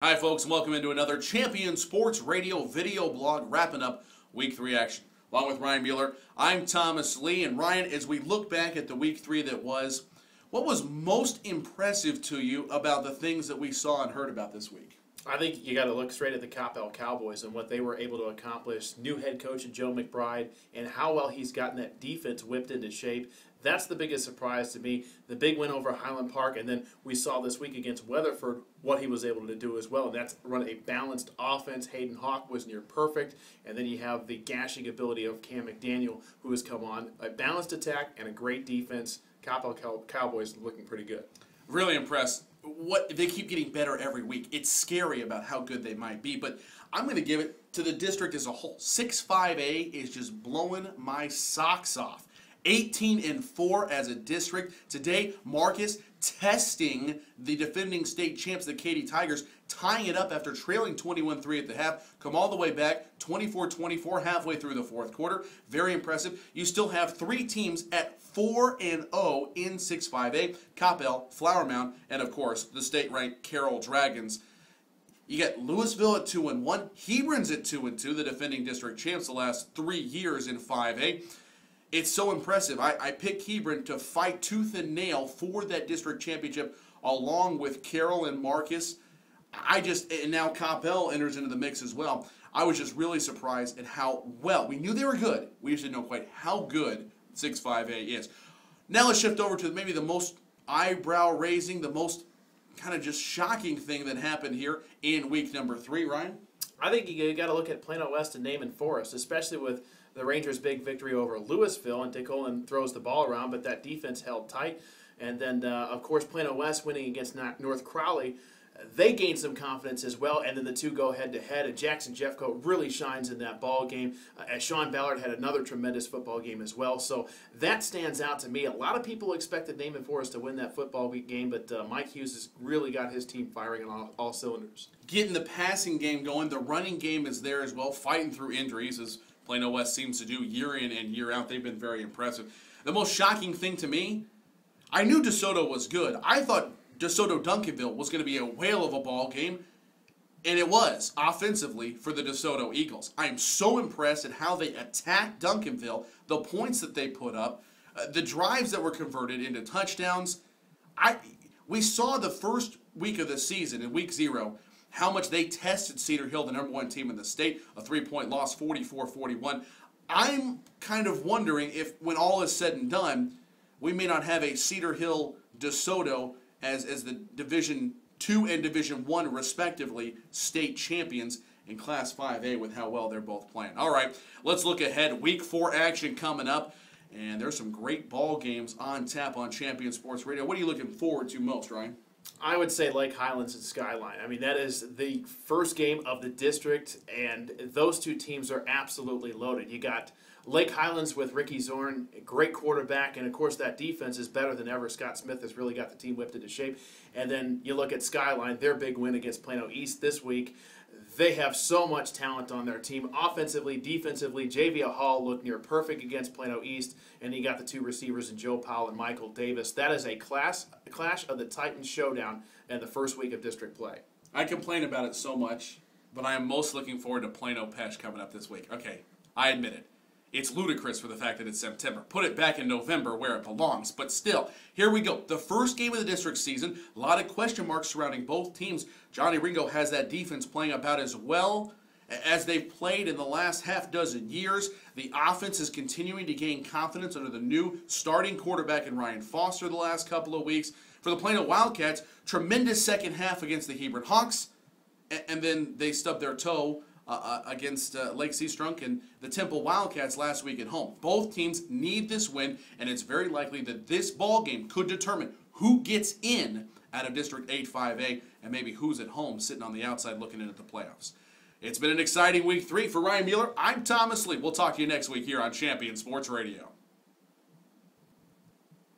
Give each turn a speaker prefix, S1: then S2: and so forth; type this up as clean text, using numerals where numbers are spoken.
S1: Hi folks, and welcome into another Champion Sports Radio video blog wrapping up Week 3 action. Along with Ryan Mueller, I'm Thomas Lee, and Ryan, as we look back at the Week 3 that was, what was most impressive to you about the things that we saw and heard about this week?
S2: I think you got to look straight at the Coppell Cowboys and what they were able to accomplish. New head coach Joe McBride and how well he's gotten that defense whipped into shape. That's the biggest surprise to me. The big win over Highland Park, and then we saw this week against Weatherford what he was able to do as well, and that's run a balanced offense. Hayden Hawk was near perfect, and then you have the gashing ability of Cam McDaniel, who has come on. A balanced attack and a great defense. Coppell Cowboys looking pretty good.
S1: Really impressed. They keep getting better every week. It's scary about how good they might be, but I'm going to give it to the district as a whole. 6-5A is just blowing my socks off. 18-4 as a district. Today, Marcus testing the defending state champs, the Katy Tigers, tying it up after trailing 21-3 at the half. Come all the way back, 24-24 halfway through the fourth quarter. Very impressive. You still have three teams at 4-0 in 6-5A. Coppell, Flower Mound, and of course, the state-ranked Carroll Dragons. You got Louisville at 2-1. Hebron's at 2-2, the defending district champs the last 3 years in 5A. It's so impressive. I picked Hebron to fight tooth and nail for that district championship along with Carroll and Marcus. And now Coppell enters into the mix as well. I was just really surprised at how well. We knew they were good. We just didn't know quite how good 6-5A is. Now let's shift over to maybe the most eyebrow-raising, the most kind of just shocking thing that happened here in week number 3, Ryan.
S2: I think you got to look at Plano West and Naaman Forest, especially with the Rangers' big victory over Louisville, and Dick Olin throws the ball around, but that defense held tight. And then, of course, Plano West winning against North Crowley. They gained some confidence as well, and then the two go head-to-head, and Jackson Jeffcoat really shines in that ball game, as Sean Ballard had another tremendous football game as well. So that stands out to me. A lot of people expected Naaman Forest to win that football game, but Mike Hughes has really got his team firing on all cylinders.
S1: Getting the passing game going, the running game is there as well, fighting through injuries as Plano West seems to do year in and year out. They've been very impressive. The most shocking thing to me, I knew DeSoto was good. I thought DeSoto-Duncanville was going to be a whale of a ball game, and it was, offensively, for the DeSoto Eagles. I am so impressed at how they attacked Duncanville, the points that they put up, the drives that were converted into touchdowns. We saw the first week of the season, in week 0, how much they tested Cedar Hill, the number 1 team in the state, a 3-point loss, 44-41. I'm kind of wondering if, when all is said and done, we may not have a Cedar Hill DeSoto as the Division II and Division I, respectively, state champions in Class 5A with how well they're both playing. All right, let's look ahead. Week 4 action coming up, and there's some great ball games on tap on Champion Sports Radio. What are you looking forward to most, Ryan?
S2: I would say Lake Highlands and Skyline. I mean, that is the first game of the district, and those two teams are absolutely loaded. You got Lake Highlands with Ricky Zorn, a great quarterback, and of course that defense is better than ever. Scott Smith has really got the team whipped into shape. And then you look at Skyline, their big win against Plano East this week. They have so much talent on their team, offensively, defensively. Javia Hall looked near perfect against Plano East, and you got the two receivers in Joe Powell and Michael Davis. That is a clash of the Titans showdown in the first week of district play.
S1: I complain about it so much, but I am most looking forward to Plano Pesh coming up this week. Okay, I admit it. It's ludicrous for the fact that it's September. Put it back in November where it belongs. But still, here we go. The first game of the district season, a lot of question marks surrounding both teams. Johnny Ringo has that defense playing about as well as they've played in the last half-dozen years. The offense is continuing to gain confidence under the new starting quarterback in Ryan Foster the last couple of weeks. For the Plano Wildcats, tremendous second half against the Hebron Hawks, and then they stubbed their toe against Lake Seastrunk and the Temple Wildcats last week at home. Both teams need this win, and it's very likely that this ball game could determine who gets in out of District 8-5A and maybe who's at home sitting on the outside looking in at the playoffs. It's been an exciting week 3. For Ryan Mueller, I'm Thomas Lee. We'll talk to you next week here on Champion Sports Radio.